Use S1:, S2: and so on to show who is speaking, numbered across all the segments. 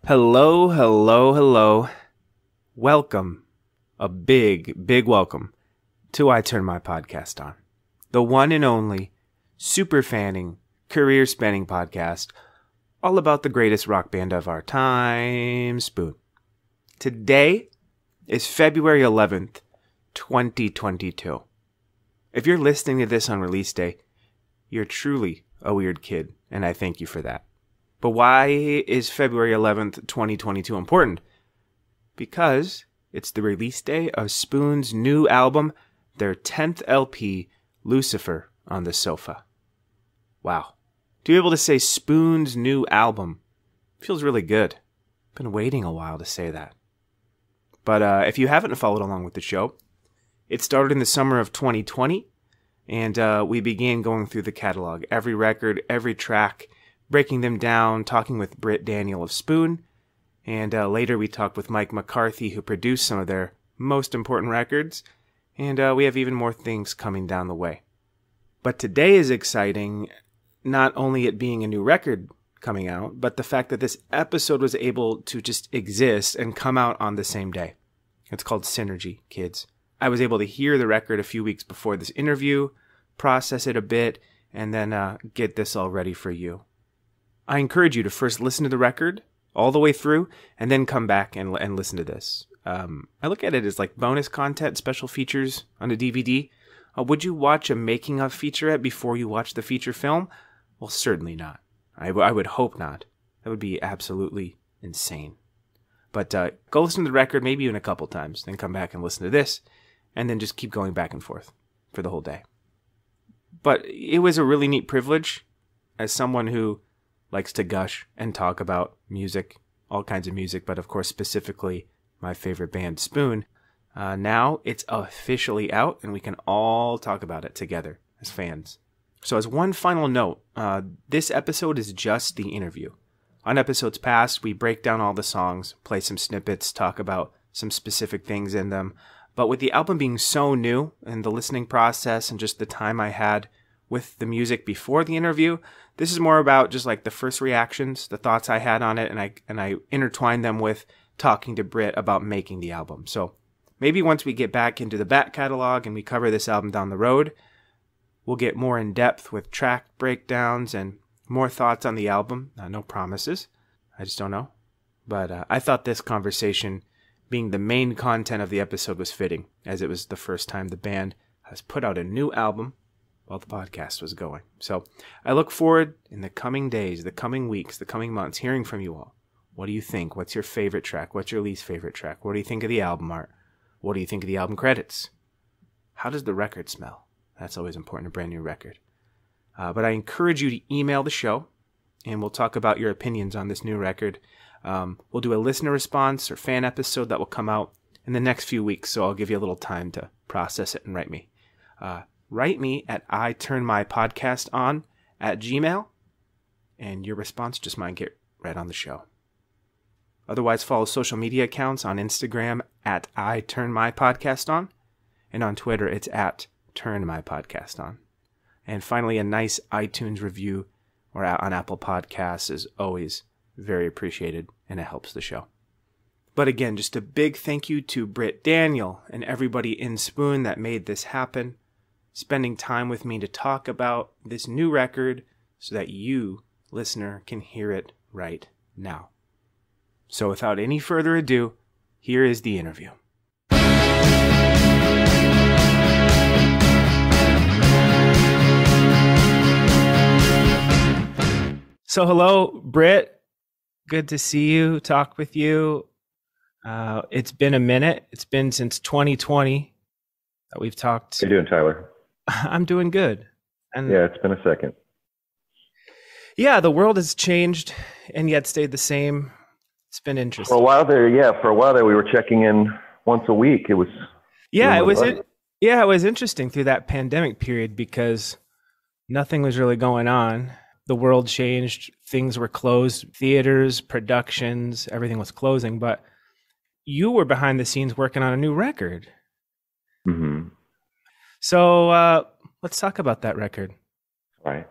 S1: Hello, hello, hello. Welcome, a big, big welcome to I Turn My Podcast On, the one and only super fanning, career-spanning podcast all about the greatest rock band of our time, Spoon. Today is February 11th, 2022. If you're listening to this on release day, you're truly a weird kid, and I thank you for that. But why is February 11th, 2022 important? Because it's the release day of Spoon's new album, their 10th LP, Lucifer on the Sofa. Wow. To be able to say Spoon's new album feels really good. Been waiting a while to say that. But if you haven't followed along with the show, it started in the summer of 2020, and we began going through the catalog, every record, every track, breaking them down, talking with Britt Daniel of SPOON, and later we talked with Mike McCarthy, who produced some of their most important records, and we have even more things coming down the way. But today is exciting, not only it being a new record coming out, but the fact that this episode was able to just exist and come out on the same day. It's called Synergy, kids. I was able to hear the record a few weeks before this interview, process it a bit, and then get this all ready for you. I encourage you to first listen to the record all the way through and then come back and listen to this. I look at it as like bonus content, special features on a DVD. Would you watch a making of featurette before you watch the feature film? Well, certainly not. I would hope not. That would be absolutely insane. But go listen to the record maybe even a couple times, then come back and listen to this, and then just keep going back and forth for the whole day. But it was a really neat privilege as someone who likes to gush and talk about music, all kinds of music, but of course specifically my favorite band, Spoon. Now it's officially out and we can all talk about it together as fans. So as one final note, this episode is just the interview. On episodes past, we break down all the songs, play some snippets, talk about some specific things in them. But with the album being so new and the listening process and just the time I had with the music before the interview, this is more about just like the first reactions, the thoughts I had on it, and I intertwine them with talking to Britt about making the album. So maybe once we get back into the back catalog and we cover this album down the road, we'll get more in depth with track breakdowns and more thoughts on the album. No promises. I just don't know. But I thought this conversation being the main content of the episode was fitting, as it was the first time the band has put out a new album while the podcast was going. So I look forward in the coming days, the coming weeks, the coming months, hearing from you all. What do you think? What's your favorite track? What's your least favorite track? What do you think of the album art? What do you think of the album credits? How does the record smell? That's always important, a brand new record. But I encourage you to email the show, and we'll talk about your opinions on this new record. We'll do a listener response or fan episode that will come out in the next few weeks, so I'll give you a little time to process it and write me. Write me at iturnmypodcaston @gmail.com, and your response just might get read on the show. Otherwise, follow social media accounts on Instagram at iturnmypodcaston, and on Twitter it's at turnmypodcaston. And finally, a nice iTunes review or on Apple Podcasts is always very appreciated, and it helps the show. But again, just a big thank you to Britt Daniel and everybody in Spoon that made this happen, spending time with me to talk about this new record so that you, listener, can hear it right now. So without any further ado, here is the interview. So hello, Britt. Good to see you, talk with you. It's been a minute. It's been since 2020 that we've talked.
S2: How you doing, Tyler?
S1: I'm doing good. And
S2: yeah, it's been a second.
S1: Yeah, the world has changed and yet stayed the same. It's been interesting.
S2: For a while there, we were checking in once a week. It was
S1: it was interesting through that pandemic period because nothing was really going on. The world changed. Things were closed. Theaters, productions, everything was closing. But you were behind the scenes working on a new record.
S2: Mm-hmm.
S1: So let's talk about that record.
S2: Right.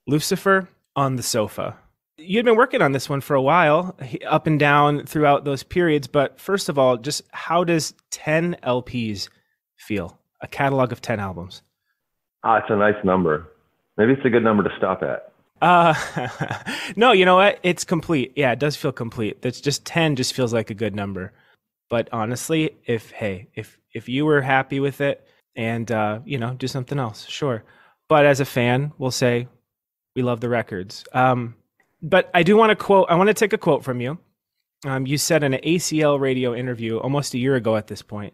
S1: Lucifer on the Sofa. You'd been working on this one for a while, up and down throughout those periods. But first of all, just how does 10 LPs feel? A catalog of 10 albums.
S2: It's a nice number. Maybe it's a good number to stop at.
S1: No, you know what? It's complete. Yeah, it does feel complete. That's just 10 just feels like a good number. But honestly, if you were happy with it and, do something else, sure. But as a fan, we'll say we love the records. But I do want to quote, I want to take a quote from you. You said in an ACL radio interview almost a year ago at this point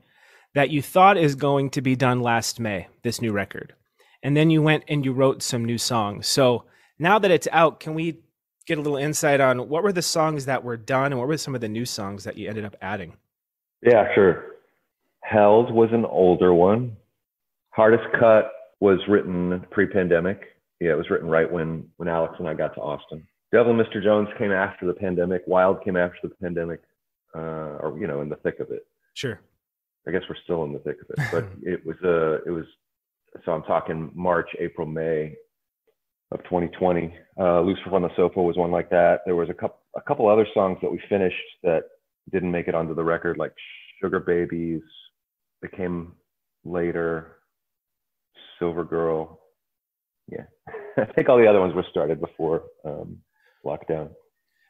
S1: that you thought is going to be done last May, this new record. And then you went and you wrote some new songs. So now that it's out, can we get a little insight on what were the songs that were done and what were some of the new songs that you ended up adding?
S2: Yeah, sure. Held was an older one. Hardest Cut was written pre-pandemic. Yeah, it was written right when Alex and I got to Austin. Devil and Mr. Jones came after the pandemic. Wild came after the pandemic, or in the thick of it.
S1: Sure.
S2: I guess we're still in the thick of it, but it was. So I'm talking March, April, May of 2020. Lucifer on the Sofa was one like that. There was a couple other songs that we finished that didn't make it onto the record, like Sugar Babies, that came later. Silver Girl. Yeah, I think all the other ones were started before lockdown.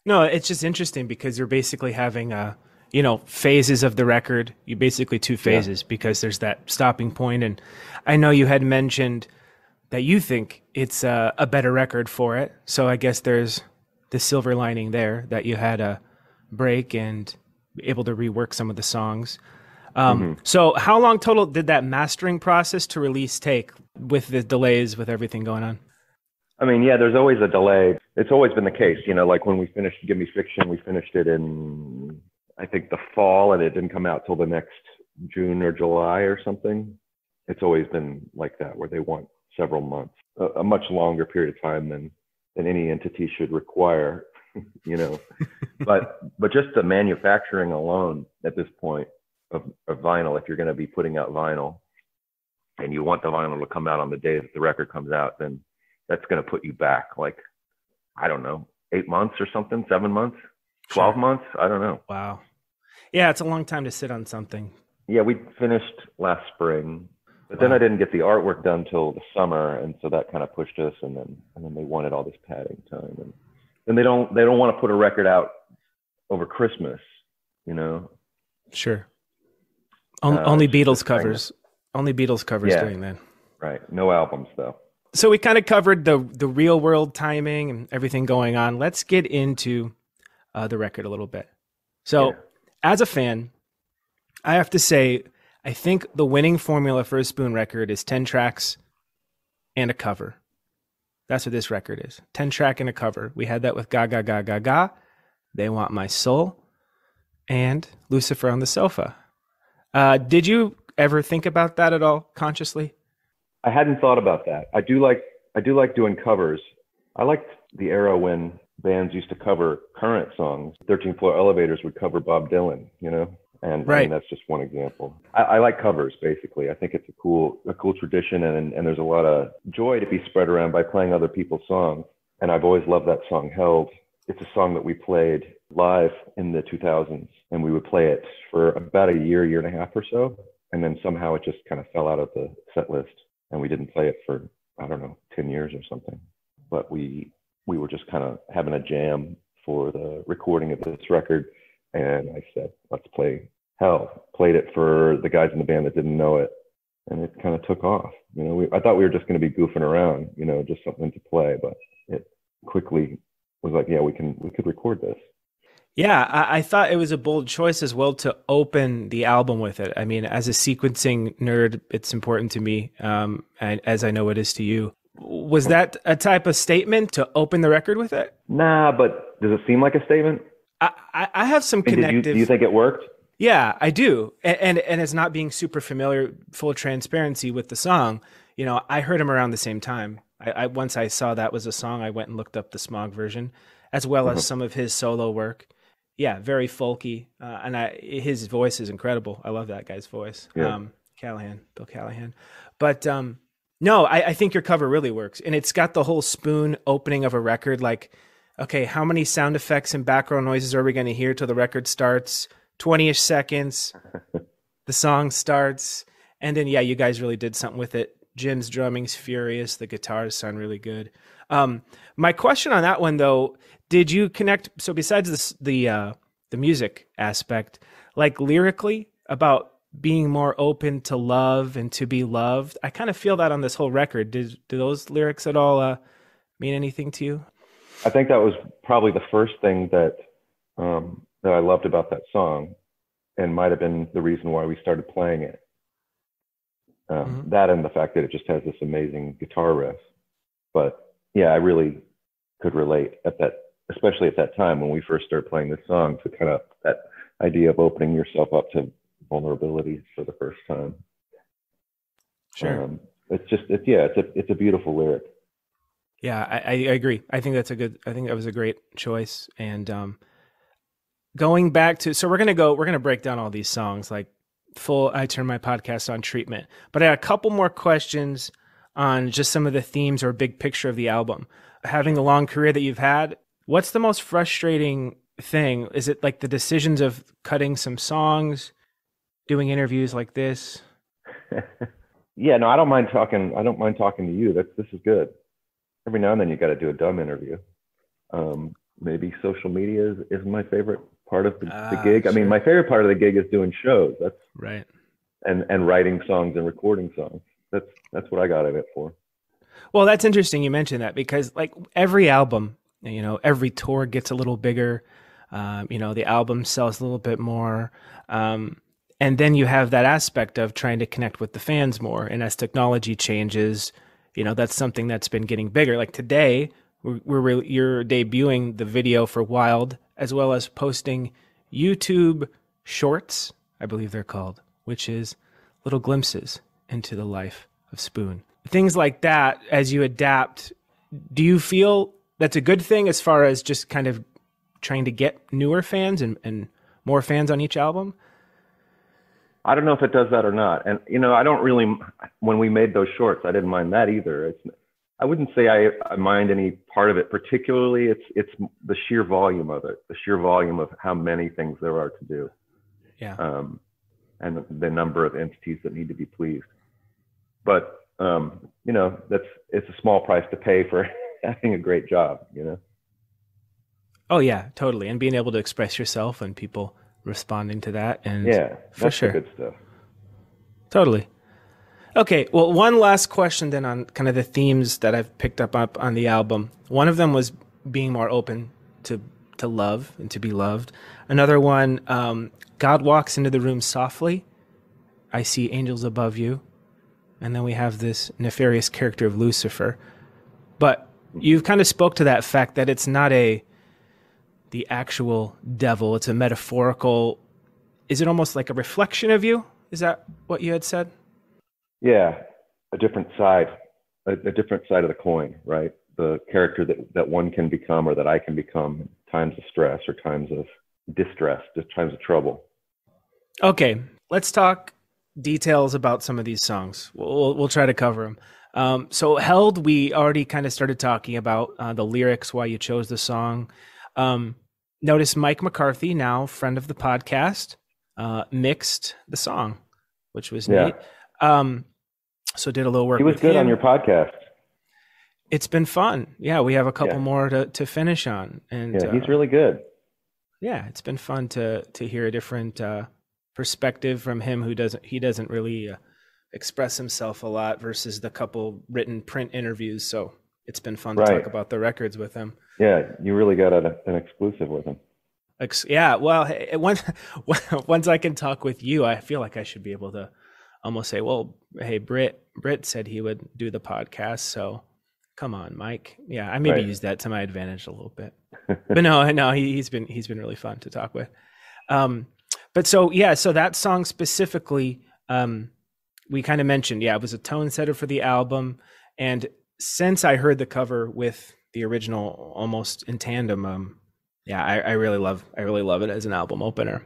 S1: No, it's just interesting because you're basically having phases of the record. You basically two phases because there's that stopping point. And I know you had mentioned that you think it's a better record for it. So I guess there's the silver lining there that you had a break and able to rework some of the songs. So how long total did that mastering process to release take with the delays, with everything going on?
S2: I mean, yeah, there's always a delay. It's always been the case, like when we finished Give Me Fiction, we finished it in, I think, the fall, and it didn't come out till the next June or July or something. It's always been like that, where they want several months, a much longer period of time than any entity should require, but just the manufacturing alone at this point of vinyl, if you're going to be putting out vinyl and you want the vinyl to come out on the day that the record comes out, then that's going to put you back, like, I don't know, 8 months or something, 7 months, 12 months. I don't know.
S1: Wow. Yeah. It's a long time to sit on something.
S2: Yeah. We finished last spring, but then I didn't get the artwork done till the summer. And so that kind of pushed us. And then they wanted all this padding time, and they don't want to put a record out over Christmas,
S1: Sure. Only Beatles covers. Only Beatles covers doing that.
S2: Right. No albums though.
S1: So we kind of covered the real world timing and everything going on. Let's get into the record a little bit. So as a fan, I have to say, I think the winning formula for a Spoon record is 10 tracks and a cover. That's what this record is. 10 track and a cover. We had that with Ga Ga Ga Ga Ga, They Want My Soul, and Lucifer on the Sofa. Did you ever think about that at all consciously?
S2: I hadn't thought about that. I do like doing covers. I liked the era when bands used to cover current songs. 13th Floor Elevators would cover Bob Dylan, and that's just one example. I like covers, basically. I think it's a cool tradition, and there's a lot of joy to be spread around by playing other people's songs. And I've always loved that song, Held. It's a song that we played live in the 2000s, and we would play it for about a year and a half or so. And then somehow it just kind of fell out of the set list, and we didn't play it for, I don't know, 10 years or something. But we were just kind of having a jam for the recording of this record. And I said, let's play Held. Played it for the guys in the band that didn't know it. And it kind of took off. I thought we were just going to be goofing around, just something to play. But it quickly was like, yeah, we could record this.
S1: Yeah, I thought it was a bold choice as well to open the album with it. I mean, as a sequencing nerd, it's important to me, and as I know it is to you. Was that a type of statement to open the record with it?
S2: Nah, but does it seem like a statement?
S1: I have some connective.
S2: Do you think it worked?
S1: Yeah, I do. And it's not being super familiar, full transparency with the song. I heard him around the same time. I once I saw that was a song, I went and looked up the Smog version, as well as some of his solo work. Yeah, very folky, and his voice is incredible. I love that guy's voice. Yeah. Bill Callahan. But no, I think your cover really works, and it's got the whole Spoon opening of a record, like okay, how many sound effects and background noises are we going to hear till the record starts? 20-ish seconds. The song starts. And then, yeah, you guys really did something with it. Jim's drumming's furious. The guitars sound really good. My question on that one, though, did you connect? So besides the music aspect, like lyrically about being more open to love and to be loved, I kind of feel that on this whole record. Do those lyrics at all mean anything to you?
S2: I think that was probably the first thing that I loved about that song, and might have been the reason why we started playing it. That and the fact that it just has this amazing guitar riff. But yeah, I really could relate at that, especially at that time when we first started playing this song, to kind of that idea of opening yourself up to vulnerability for the first time.
S1: Sure.
S2: It's a beautiful lyric.
S1: Yeah, I agree. I think that was a great choice. And going back to, so we're gonna break down all these songs, like full I Turn My Podcast On treatment. But I had a couple more questions on just some of the themes or big picture of the album. Having the long career that you've had, what's the most frustrating thing? Is it like the decisions of cutting some songs, doing interviews like this?
S2: Yeah, no, I don't mind talking to you. This is good. Every now and then you got to do a dumb interview. Maybe social media is my favorite part of the gig. Sure. I mean, my favorite part of the gig is doing shows. That's
S1: right.
S2: And writing songs and recording songs. That's what I got it for.
S1: Well, that's interesting you mentioned that, because like every album, every tour gets a little bigger. The album sells a little bit more. And then you have that aspect of trying to connect with the fans more. And as technology changes, that's something that's been getting bigger. Like today, you're debuting the video for Wild, as well as posting YouTube shorts, I believe they're called, which is little glimpses into the life of Spoon. Things like that, as you adapt, do you feel that's a good thing as far as just kind of trying to get newer fans and more fans on each album?
S2: I don't know if it does that or not. And, I don't really, when we made those shorts, I didn't mind that either. I wouldn't say I mind any part of it particularly. It's the sheer volume of it, the sheer volume of how many things there are to do.
S1: Yeah.
S2: And the number of entities that need to be pleased. But, it's a small price to pay for having a great job,
S1: Oh yeah, totally. And being able to express yourself and people responding to that. And
S2: yeah,
S1: for sure.
S2: Good stuff.
S1: Totally. Okay. Well, one last question then on kind of the themes that I've picked up on the album. One of them was being more open to love and to be loved. Another one, God walks into the room softly. I see angels above you. And then we have this nefarious character of Lucifer. But you've kind of spoke to that fact that it's not the actual devil. It's a metaphorical. Is it almost like a reflection of you? Is that what you had said? Yeah,
S2: a different side of the coin, right? The character that one can become, or that I can become in times of stress or times of distress, just times of trouble.
S1: Okay, let's talk details about some of these songs. We'll try to cover them. So Held, we already kind of started talking about the lyrics, why you chose the song. Notice Mike McCarthy, now friend of the podcast, mixed the song, which was neat. So did a little work.
S2: He was
S1: with
S2: good
S1: him.
S2: On your podcast.
S1: It's been fun. Yeah, we have a couple more to finish on, and
S2: he's really good.
S1: Yeah, it's been fun to hear a different perspective from him, who doesn't really express himself a lot, versus the couple written print interviews. So it's been fun to talk about the records with him.
S2: Yeah, you really got an exclusive with him.
S1: Yeah, well, once I can talk with you, I feel like I should be able to almost say, well, hey, Britt said he would do the podcast, so come on, Mike. Yeah, I maybe use that to my advantage a little bit. But no, he's been really fun to talk with. But so that song specifically, we kind of mentioned, it was a tone setter for the album. And since I heard the cover with the original almost in tandem, I really love it as an album opener.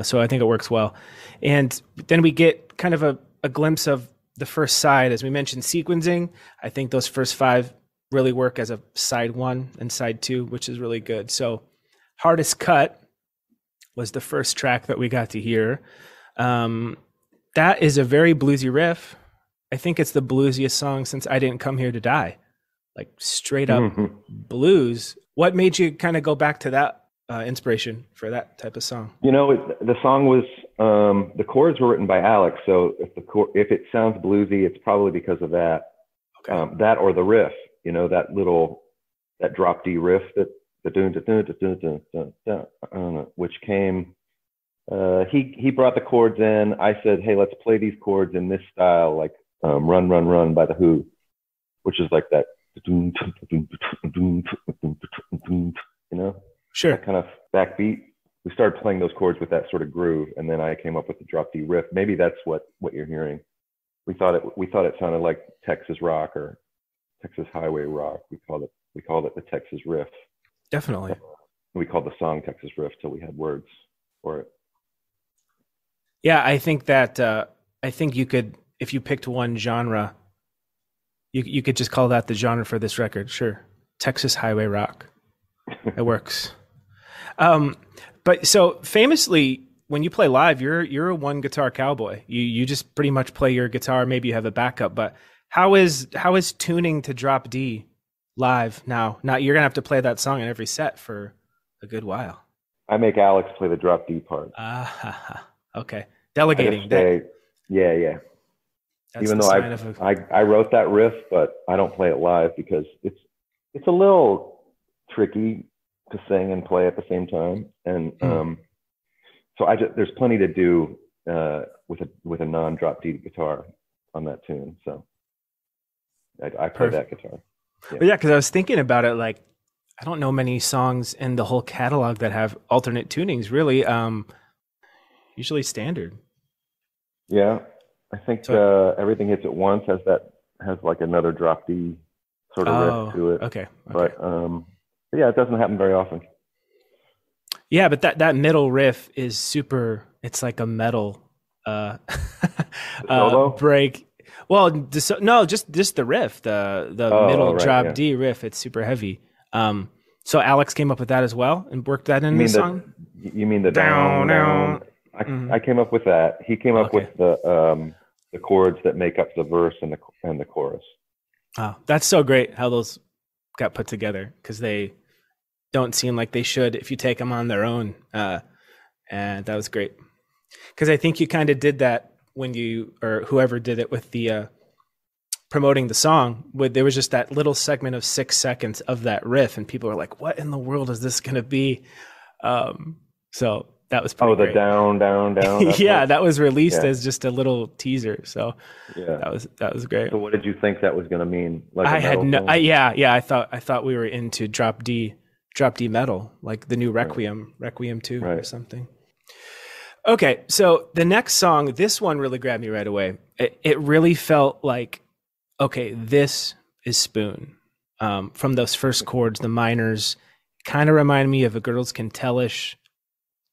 S1: So I think it works well. And then we get kind of a glimpse of the first side, as we mentioned, sequencing. I think those first 5 really work as a side one and side two, which is really good. So Hardest Cut was the first track that we got to hear. That is a very bluesy riff. I think it's the bluesiest song since I Didn't Come Here to Die. Like straight up blues. What made you kind of go back to that inspiration for that type of song?
S2: You know, the song was, the chords were written by Alex. So if it sounds bluesy, it's probably because of that. Okay. That or the riff, you know, that drop D riff which came, he brought the chords in. I said, hey, let's play these chords in this style, like Run, Run, Run by The Who, which is like that, you know,
S1: sure,
S2: that kind of backbeat. We started playing those chords with that sort of groove, and then I came up with the drop D riff. Maybe that's what you're hearing. We thought it sounded like Texas rock or Texas highway rock. We called it the Texas riff.
S1: Definitely.
S2: We called the song Texas riff till we had words for it.
S1: Yeah, I think that I think you could, if you picked one genre, you could just call that the genre for this record. Sure, Texas highway rock. It works. But so famously, when you play live, you're a one guitar cowboy. You just pretty much play your guitar. Maybe you have a backup. But how is tuning to drop D live now? Now you're gonna have to play that song in every set for a good while.
S2: I make Alex play the drop D part.
S1: Okay, delegating.
S2: Yeah.
S1: That's
S2: even though I wrote that riff, but I don't play it live because it's a little tricky to sing and play at the same time, and so there's plenty to do with a non-drop D guitar on that tune. So I play that guitar.
S1: Yeah, because I was thinking about it, like I don't know many songs in the whole catalog that have alternate tunings. Really, usually standard.
S2: Yeah, I think Everything Hits at Once has like another drop D sort of riff to it.
S1: Okay.
S2: But yeah, it doesn't happen very often.
S1: Yeah, but that middle riff is super. It's like a metal break. Well, no, just the riff, the middle drop D riff. It's super heavy. So Alex came up with that as well and worked that in the song.
S2: You mean the down? I came up with that. He came up with the chords that make up the verse and the chorus.
S1: Oh, that's so great how those got put together, because they don't seem like they should if you take them on their own. And that was great, because I think you kind of did that when or whoever did it with the promoting the song. There was just that little segment of 6 seconds of that riff, and people were like, "What in the world is this going to be?" So that was pretty great.
S2: Down.
S1: Yeah, that was released as just a little teaser. So that was great.
S2: So what did you think that was going to mean? Like
S1: I had no, I thought we were into drop D metal, like the new Requiem 2 or something. Okay, so the next song, this one really grabbed me right away. It really felt like, okay, this is Spoon. From those first chords, the minors kind of remind me of a Girls Can Tell-ish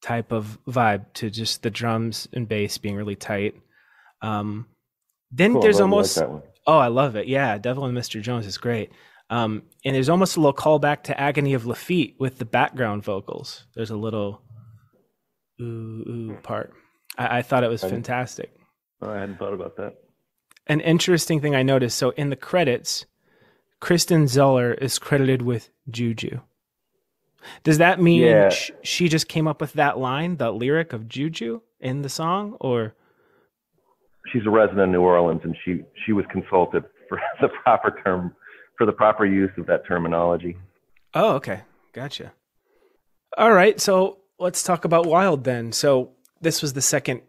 S1: type of vibe to just the drums and bass being really tight. Then there's almost, I love it. Yeah, Devil and Mr. Jones is great. And there's almost a little callback to Agony of Lafitte with the background vocals. There's a little ooh part. I thought it was fantastic.
S2: I hadn't thought about that.
S1: An interesting thing I noticed, so in the credits, Kristen Zeller is credited with Juju. Does that mean she just came up with that line, the lyric of Juju in the song, or?
S2: She's a resident of New Orleans, and she was consulted for the proper term, for the proper use of that terminology.
S1: Oh, okay. Gotcha. All right. So let's talk about Wild then. So this was the second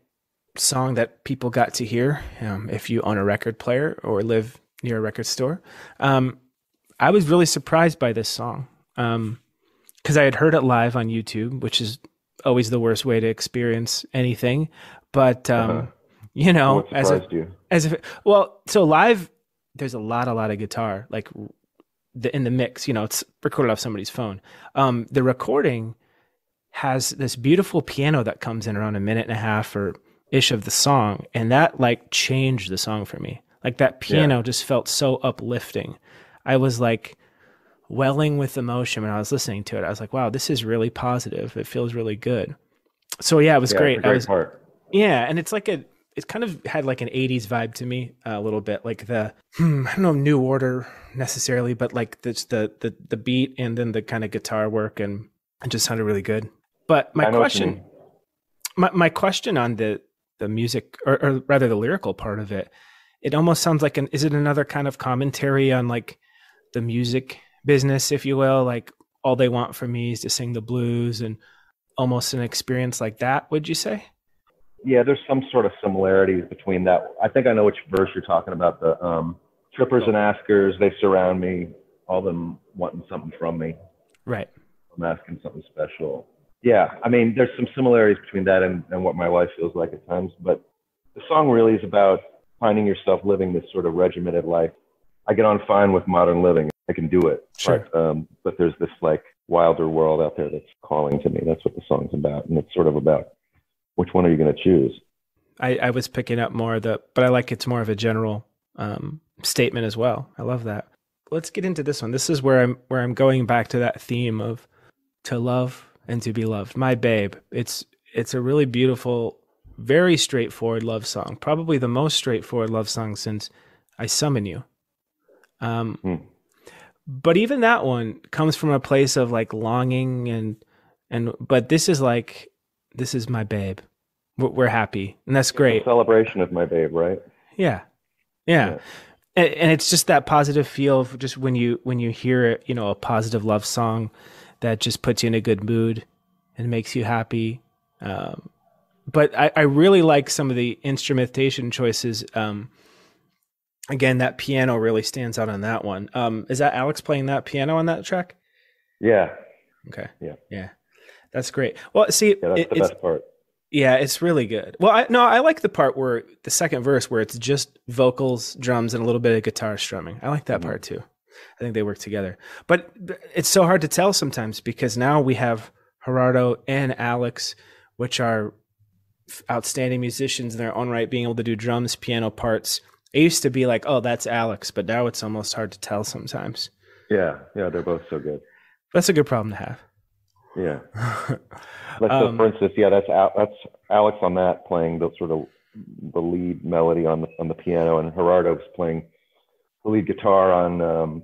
S1: song that people got to hear. If you own a record player or live near a record store. I was really surprised by this song. Because I had heard it live on YouTube, which is always the worst way to experience anything. But, you know,
S2: what surprised you?
S1: So live, there's a lot of guitar, like in the mix, you know, it's recorded off somebody's phone. The recording has this beautiful piano that comes in around a minute and a half or ish of the song. And that like changed the song for me. Like that piano just felt so uplifting. I was like, welling with emotion when I was listening to it. I was like, wow, this is really positive. It feels really good. So yeah, it was great.
S2: It's a great part.
S1: Yeah, and it's like it kind of had like an 80s vibe to me a little bit, like the I don't know New Order necessarily, but like the beat and then the kind of guitar work, and it just sounded really good. But my question on the music, or rather the lyrical part of it, it almost sounds like is it another kind of commentary on like the music business, if you will, like all they want from me is to sing the blues, and almost an experience like that, would you say?
S2: Yeah, there's some sort of similarities between that. I think I know which verse you're talking about. The trippers and askers, they surround me, all them wanting something from me.
S1: Right.
S2: I'm asking something special. Yeah, I mean, there's some similarities between that and what my life feels like at times. But the song really is about finding yourself living this sort of regimented life. I get on fine with modern living. I can do it.
S1: Sure.
S2: But there's this like wilder world out there that's calling to me. That's what the song's about. And it's sort of about which one are you going to choose?
S1: I was picking up more but I like it's more of a general statement as well. I love that. Let's get into this one. This is where I'm going back to that theme of to love and to be loved. My Babe. It's a really beautiful, very straightforward love song. Probably the most straightforward love song since I Summon You. But even that one comes from a place of like longing but this is my babe. We're happy, and that's great.
S2: It's a celebration of my babe, right?
S1: Yeah. And it's just that positive feel of just when you hear it, a positive love song that just puts you in a good mood and makes you happy. But I really like some of the instrumentation choices. Again, that piano really stands out on that one. Is that Alex playing that piano on that track?
S2: Yeah.
S1: Okay.
S2: Yeah.
S1: That's great. Well, see,
S2: that's the best part.
S1: Yeah, it's really good. Well, I like the part where the second verse where it's just vocals, drums, and a little bit of guitar strumming. I like that part too. I think they work together. But it's so hard to tell sometimes because now we have Gerardo and Alex, which are outstanding musicians in their own right, being able to do drums, piano parts. It used to be like, oh, that's Alex, but now it's almost hard to tell sometimes.
S2: Yeah, they're both so good.
S1: That's a good problem to have.
S2: Yeah. So for instance, that's Alex on that playing the sort of the lead melody on the piano, and Gerardo's playing the lead guitar on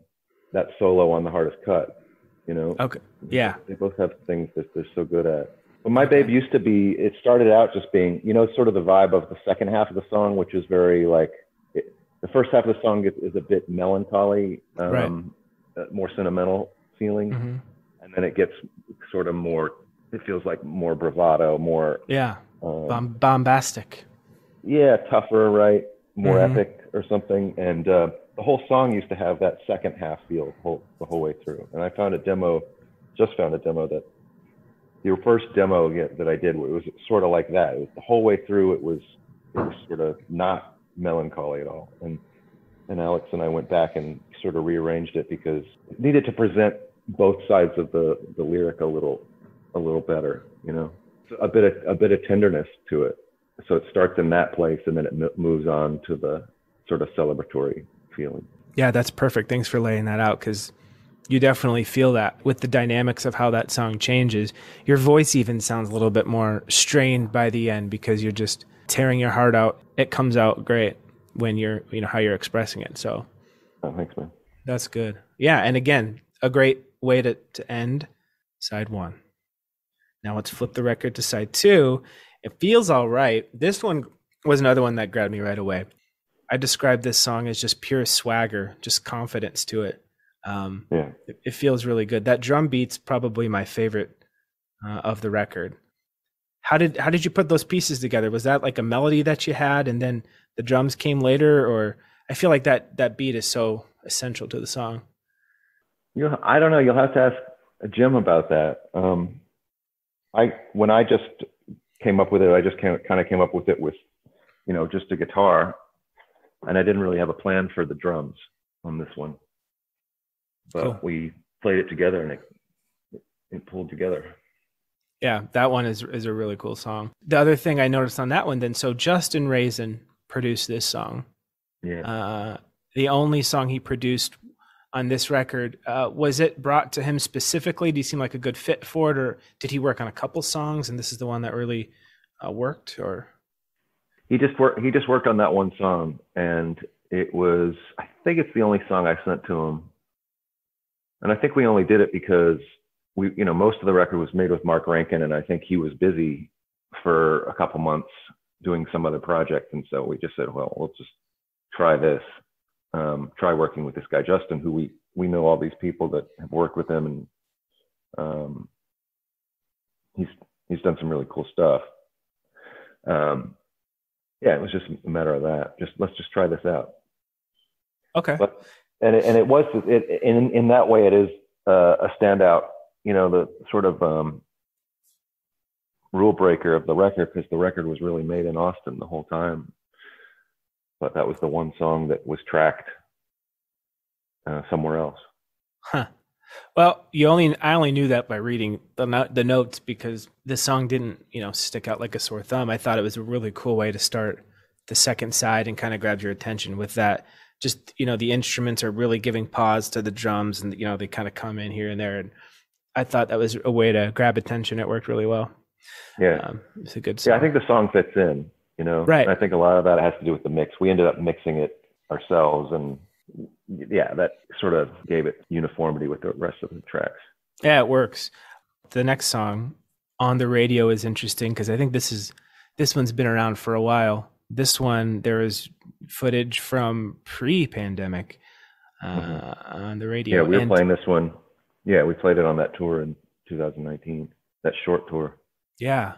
S2: that solo on The Hardest Cut.
S1: Okay. Yeah.
S2: They both have things that they're so good at. But My Babe used to be. It started out just being, sort of the vibe of the second half of the song, which is very like. The first half of the song is a bit melancholy, more sentimental feeling. Mm-hmm. And then it gets sort of more, it feels like more bravado, more... Yeah,
S1: bombastic.
S2: Yeah, tougher, right? More epic or something. And the whole song used to have that second half feel the whole way through. And I found just found a demo that, the first demo that I did, it was sort of like that. It was the whole way through, it was sort of not melancholy at all. And Alex and I went back and sort of rearranged it because it needed to present both sides of the lyric a little better, a bit of tenderness to it. So it starts in that place and then it moves on to the sort of celebratory feeling.
S1: Yeah, that's perfect. Thanks for laying that out, because you definitely feel that with the dynamics of how that song changes. Your voice even sounds a little bit more strained by the end because you're just tearing your heart out. It comes out great when you're, how you're expressing it. So,
S2: thanks, man.
S1: That's good. Yeah, and again, a great way to end side one. Now let's flip the record to side two. It feels all right. This one was another one that grabbed me right away. I described this song as just pure swagger, just confidence to it. It feels really good. That drum beat's probably my favorite of the record. How did you put those pieces together? Was that like a melody that you had and then the drums came later? Or I feel like that beat is so essential to the song.
S2: I don't know. You'll have to ask Jim about that. When I just came up with it, I just kind of came up with it with, just a guitar, and I didn't really have a plan for the drums on this one. But cool. We played it together, and it pulled together.
S1: Yeah, that one is a really cool song. The other thing I noticed on that one, then, so Justin Raisin produced this song.
S2: Yeah.
S1: The only song he produced on this record. Was it brought to him specifically? Do you seem like a good fit for it, or did he work on a couple songs and this is the one that really worked? Or
S2: He just worked on that one song, and it was, I think it's the only song I sent to him. And I think we only did it because most of the record was made with Mark Rankin, and I think he was busy for a couple months doing some other project. And so we just said, well, let's just try this, try working with this guy, Justin, who we know all these people that have worked with him. And he's done some really cool stuff. Yeah, it was just a matter of that. Let's just try this out.
S1: Okay.
S2: And it was in that way, it is a standout, the sort of rule breaker of the record, because the record was really made in Austin the whole time. But that was the one song that was tracked somewhere else.
S1: Huh. Well, I only knew that by reading the notes, because this song didn't, stick out like a sore thumb. I thought it was a really cool way to start the second side and kind of grab your attention with that. Just, the instruments are really giving pause to the drums, and, they kind of come in here and there. And I thought that was a way to grab attention. It worked really well.
S2: Yeah.
S1: It's a good song.
S2: Yeah, I think the song fits in,
S1: Right.
S2: And I think a lot of that has to do with the mix. We ended up mixing it ourselves, and yeah, that sort of gave it uniformity with the rest of the tracks.
S1: Yeah, it works. The next song, On the Radio, is interesting because I think this one's been around for a while. This one, there is footage from pre-pandemic on the radio.
S2: Yeah, we were playing this one. Yeah, we played it on that tour in 2019, that short tour.
S1: Yeah.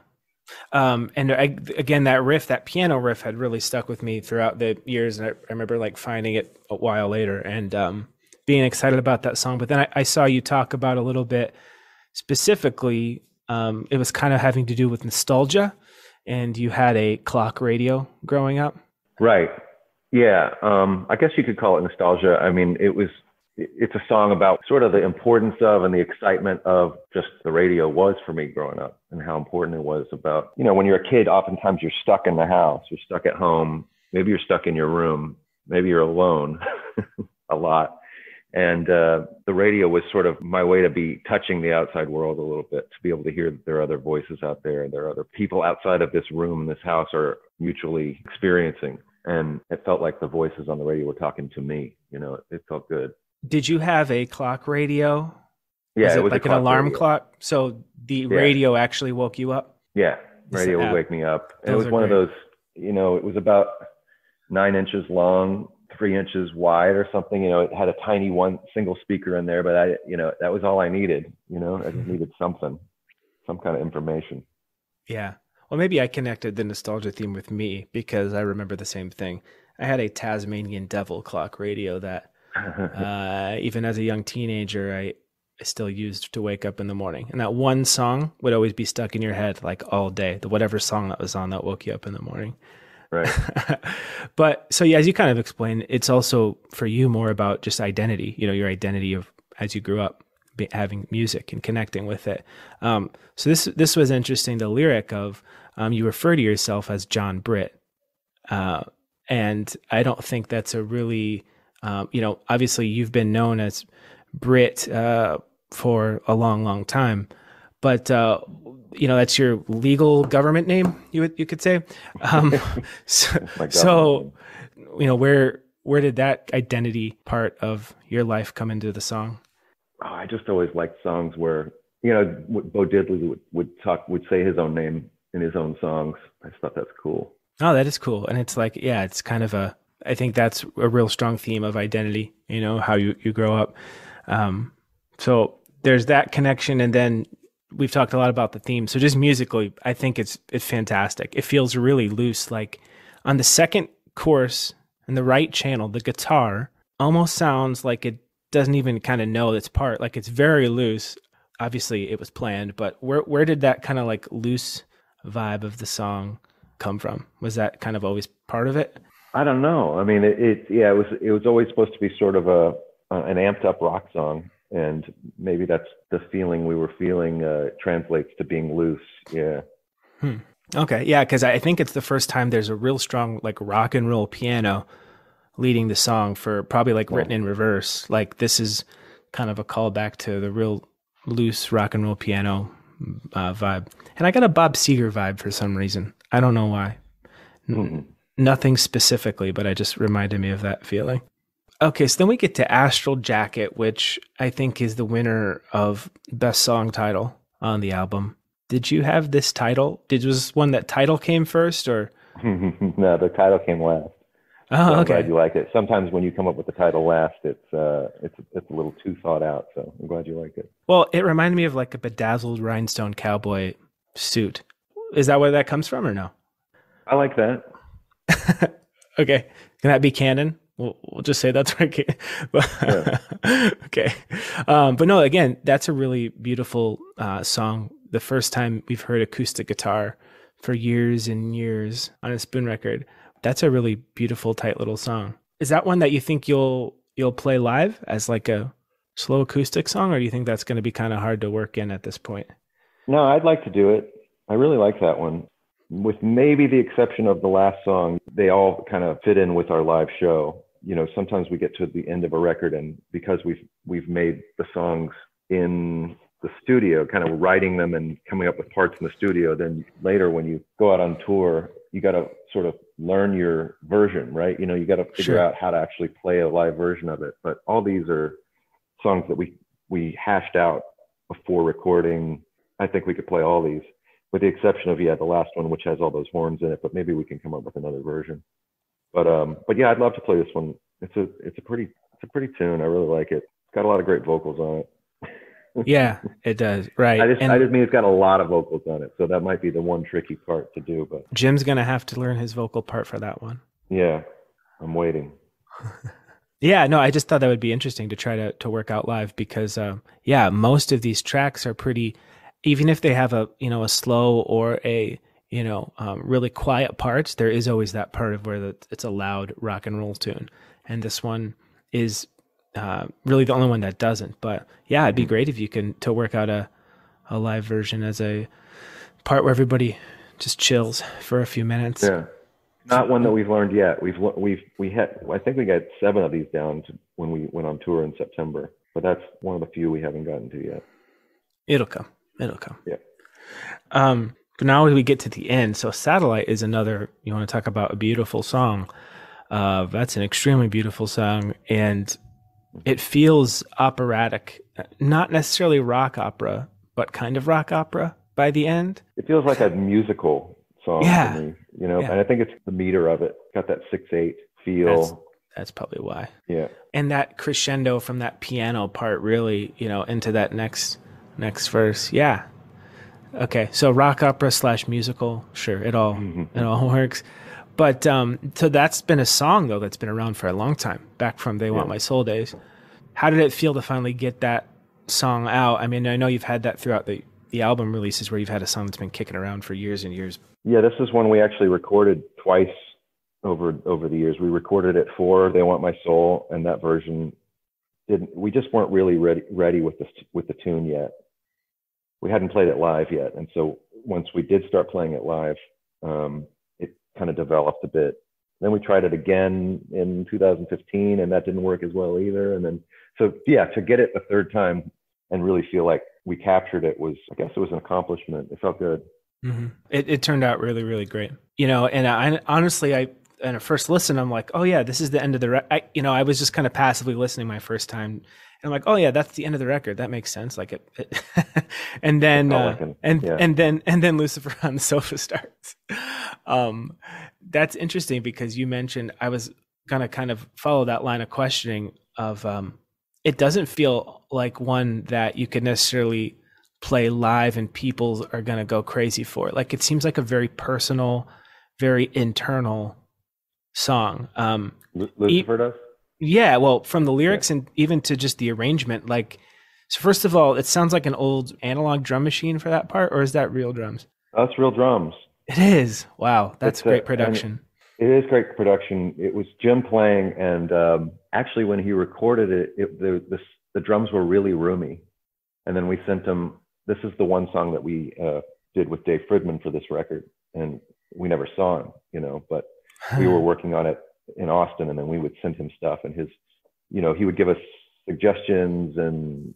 S1: Again, that piano riff had really stuck with me throughout the years. And I remember finding it a while later and being excited about that song. But then I saw you talk about a little bit specifically, it was kind of having to do with nostalgia, and you had a clock radio growing up.
S2: Right. Yeah. I guess you could call it nostalgia. I mean, it's a song about sort of the importance of and the excitement of just the radio was for me growing up, and how important it was about, when you're a kid, oftentimes you're stuck in the house, you're stuck at home, maybe you're stuck in your room, maybe you're alone a lot. And the radio was sort of my way to be touching the outside world a little bit, to be able to hear that there are other voices out there, and there are other people outside of this room and this house are mutually experiencing. And it felt like the voices on the radio were talking to me, it felt good.
S1: Did you have a clock radio?
S2: Yeah,
S1: it was like an alarm
S2: radio.
S1: Clock. So the radio actually woke you up?
S2: Yeah, radio would wake me up. And it was one of those, it was about 9 inches long, 3 inches wide or something. It had a tiny one single speaker in there, but that was all I needed. I just needed some kind of information.
S1: Yeah. Well, maybe I connected the nostalgia theme with me, because I remember the same thing. I had a Tasmanian Devil clock radio that even as a young teenager, I still used to wake up in the morning. And that one song would always be stuck in your head all day, whatever song that was on that woke you up in the morning.
S2: Right.
S1: But so, yeah, as you kind of explained, it's also for you more about just identity, your identity of as you grew up having music and connecting with it. So this was interesting. The lyric of you refer to yourself as John Britt. And I don't think that's a really, obviously you've been known as Britt for a long, long time, but that's your legal government name, you could say. So where did that identity part of your life come into the song?
S2: Oh, I just always liked songs where, Bo Diddley would say his own name in his own songs. I just thought that's cool.
S1: Oh, that is cool. And it's it's kind of I think that's a real strong theme of identity, how you grow up. So there's that connection. And then we've talked a lot about the theme. So just musically, I think it's fantastic. It feels really loose. Like on the second chorus in the right channel, the guitar almost sounds like it doesn't even kind of know its part. Like it's very loose. Obviously it was planned, but where did that kind of loose vibe of the song come from? Was that kind of always part of it?
S2: I don't know. I mean, it was always supposed to be sort of an amped up rock song, and maybe that's the feeling we were feeling translates to being loose. Yeah.
S1: Okay. Yeah. Cause I think it's the first time there's a real strong rock and roll piano leading the song for probably like written in reverse. Like this is kind of a callback to the real loose rock and roll piano vibe. And I got a Bob Seger vibe for some reason. I don't know why. Nothing specifically, but it just reminded me of that feeling. Okay, so then we get to Astral Jacket, which I think is the winner of Best Song Title on the album. Did you have this title? Was this one that title came first, or?
S2: No, the title came last.
S1: Oh,
S2: so I'm
S1: okay.
S2: glad you like it. Sometimes when you come up with the title last, it's a little too thought out. So I'm glad you like it.
S1: Well, it reminded me of like a bedazzled rhinestone cowboy suit. Is that where that comes from, or no?
S2: I like that.
S1: Okay, can that be canon? We'll just say that's right. Okay. But no, again, that's a really beautiful song. The first time we've heard acoustic guitar for years and years on a Spoon record. That's a really beautiful, tight little song. Is that one that you think you'll play live as like a slow acoustic song, or do you think that's going to be kind of hard to work in at this point?
S2: No, I'd like to do it. I really like that one. With maybe the exception of the last song, they all kind of fit in with our live show. You know, sometimes we get to the end of a record, and because we've made the songs in the studio, kind of writing them and coming up with parts in the studio, then later when you go out on tour, you got to sort of learn your version, right? You know, you got to figure out how to actually play a live version of it. But all these are songs that we hashed out before recording. I think we could play all these, with the exception of the last one, which has all those horns in it. But maybe we can come up with another version. But yeah, I'd love to play this one. It's a pretty tune. I really like it. It's got a lot of great vocals on it.
S1: Yeah, it does. Right.
S2: I just mean it's got a lot of vocals on it, so that might be the one tricky part to do. But
S1: Jim's gonna have to learn his vocal part for that one.
S2: Yeah, I'm waiting.
S1: Yeah, no, I just thought that would be interesting to try to work out live because most of these tracks are pretty. Even if they have a slow or a really quiet parts, there is always that part of where it's a loud rock and roll tune. And this one is really the only one that doesn't. But yeah, it'd be great if you can to work out a live version as a part where everybody just chills for a few minutes.
S2: Yeah, not one that we've learned yet. I think we got 7 of these down when we went on tour in September. But that's one of the few we haven't gotten to yet.
S1: It'll come.
S2: Yeah.
S1: But now we get to the end. So Satellite is another, you want to talk about a beautiful song. That's an extremely beautiful song. And it feels operatic, not necessarily rock opera, but kind of rock opera by the end.
S2: It feels like a musical song to me, and I think it's the meter of it. Got that 6/8 feel.
S1: That's probably why.
S2: Yeah.
S1: And that crescendo from that piano part really, into that next verse. Yeah. Okay. So rock opera / musical. Sure. It all works. But so that's been a song though that's been around for a long time, back from They Want My Soul days. How did it feel to finally get that song out? I mean, I know you've had that throughout the album releases where you've had a song that's been kicking around for years and years.
S2: Yeah, this is one we actually recorded twice over the years. We recorded it for They Want My Soul, and that version we just weren't really ready with the tune yet. We hadn't played it live yet, and so once we did start playing it live, it kind of developed a bit. Then we tried it again in 2015, and that didn't work as well either. And then, so yeah, to get it a third time and really feel like we captured it was an accomplishment. It felt good.
S1: Mm-hmm. It turned out really, really great. And I honestly, at first listen, I'm like, oh yeah, this is the end of the record. I was just kind of passively listening my first time, and I'm like, oh yeah, that's the end of the record. That makes sense. Like it and then and then Lucifer on the Sofa starts. That's interesting because you mentioned, I was gonna kind of follow that line of questioning of it doesn't feel like one that you could necessarily play live and people are gonna go crazy for it. Like it seems like a very personal, very internal song.
S2: Lucifer does?
S1: Yeah, well, from the lyrics and even to just the arrangement, like, so first of all, it sounds like an old analog drum machine for that part, or is that real drums?
S2: That's real drums.
S1: It is. Wow, that's great production.
S2: It is great production. It was Jim playing, and actually when he recorded it, the drums were really roomy. And then we sent him, this is the one song that we did with Dave Fridman for this record, and we never saw him, but we were working on it in Austin, and then we would send him stuff, and he would give us suggestions and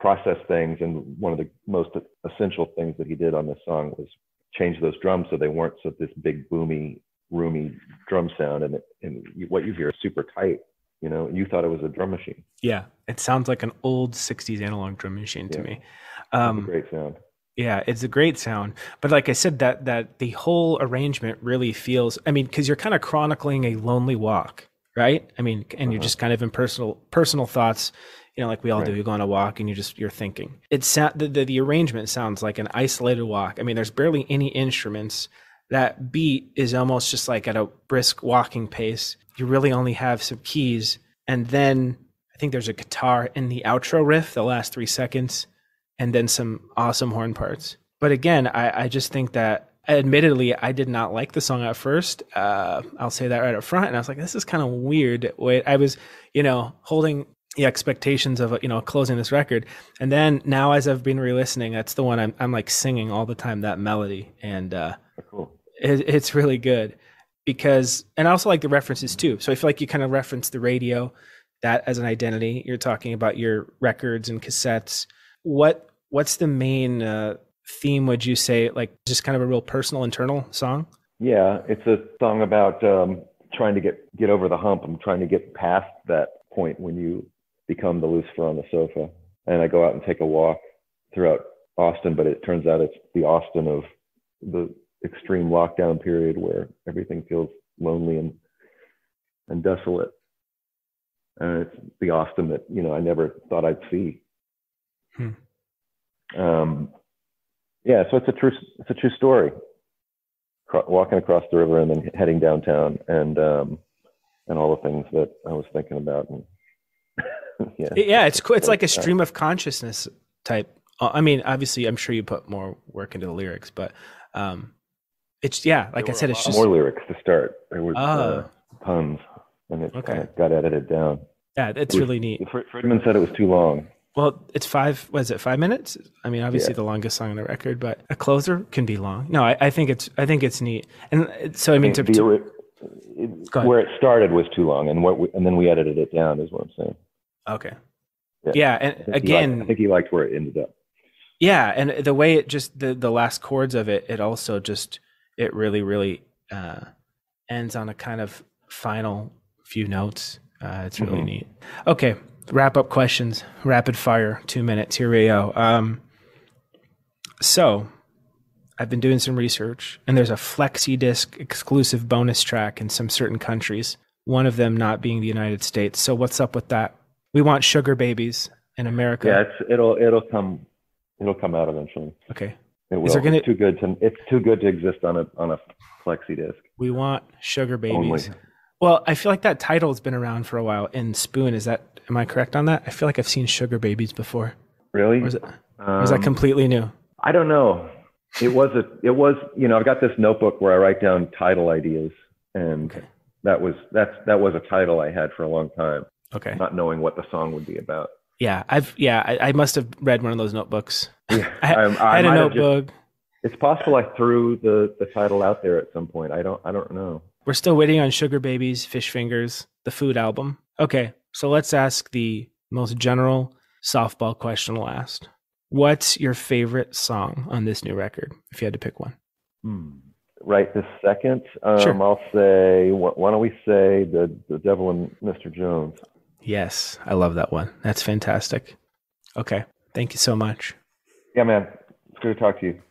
S2: process things. And one of the most essential things that he did on this song was change those drums so they weren't this big boomy, roomy drum sound, and what you hear is super tight. You thought it was a drum machine.
S1: Yeah, it sounds like an old 60s analog drum machine to me.
S2: It's a great sound.
S1: Yeah, it's a great sound. But like I said, that the whole arrangement really feels, because you're kind of chronicling a lonely walk, right? And you're just kind of in personal thoughts, like we all do. You go on a walk and you're thinking. The arrangement sounds like an isolated walk. There's barely any instruments. That beat is almost just like at a brisk walking pace. You really only have some keys. And then I think there's a guitar in the outro riff, the last 3 seconds, and then some awesome horn parts. But again, I just think that, admittedly, I did not like the song at first. I'll say that right up front. And I was like, this is kind of weird. I was, holding the expectations of, closing this record. And then now, as I've been re-listening, that's the one I'm like singing all the time, that melody. And
S2: cool.
S1: It's really good because, and I also like the references too. So I feel like you kind of reference the radio, that as an identity. You're talking about your records and cassettes. What's the main theme, would you say? Like just kind of a real personal, internal song?
S2: Yeah, it's a song about trying to get over the hump. I'm trying to get past that point when you become the Lucifer on the sofa. And I go out and take a walk throughout Austin, but it turns out it's the Austin of the extreme lockdown period where everything feels lonely and desolate. And it's the Austin that, I never thought I'd see. So it's a true story. Walking across the river and then heading downtown and all the things that I was thinking about. And
S1: it's cool. It's like a stream of consciousness type. Obviously, I'm sure you put more work into the lyrics, but it's like I said, it's just
S2: more lyrics to start. There was puns, and it kind of got edited down.
S1: Yeah, it's really neat.
S2: Friedman said it was too long.
S1: Well, it's 5 minutes? Obviously the longest song on the record, but a closer can be long. No, I think it's neat. And so, where it started was too long, and then we edited it down, is what I'm saying. Okay. Yeah, and again,
S2: I think he liked where it ended up.
S1: Yeah, and the way it just, the last chords of it also just, it really, really ends on a kind of final few notes. It's really neat. Okay. Wrap up questions, rapid fire, 2 minutes. Here we go. So I've been doing some research, and there's a flexi disc exclusive bonus track in some certain countries, one of them not being the United States. So what's up with that? We want Sugar Babies in America.
S2: Yeah, it'll come out eventually.
S1: Okay.
S2: It will. It's too good to exist on a flexi disc.
S1: We want Sugar Babies.
S2: Only.
S1: Well, I feel like that title's been around for a while in Spoon. Am I correct on that? I feel like I've seen Sugar Babies before.
S2: Really?
S1: Or was that completely new?
S2: I don't know. It was, I've got this notebook where I write down title ideas, and that was a title I had for a long time.
S1: Okay.
S2: Not knowing what the song would be about.
S1: Yeah, I must have read one of those notebooks.
S2: Yeah,
S1: I had a notebook.
S2: It's possible I threw the title out there at some point. I don't know.
S1: We're still waiting on Sugar Babies, Fish Fingers, the Food album. Okay, so let's ask the most general softball question last. What's your favorite song on this new record, if you had to pick one?
S2: Right this second?
S1: Sure.
S2: I'll say, why don't we say the Devil and Mr. Jones?
S1: Yes, I love that one. That's fantastic. Okay, thank you so much.
S2: Yeah, man. It's good to talk to you.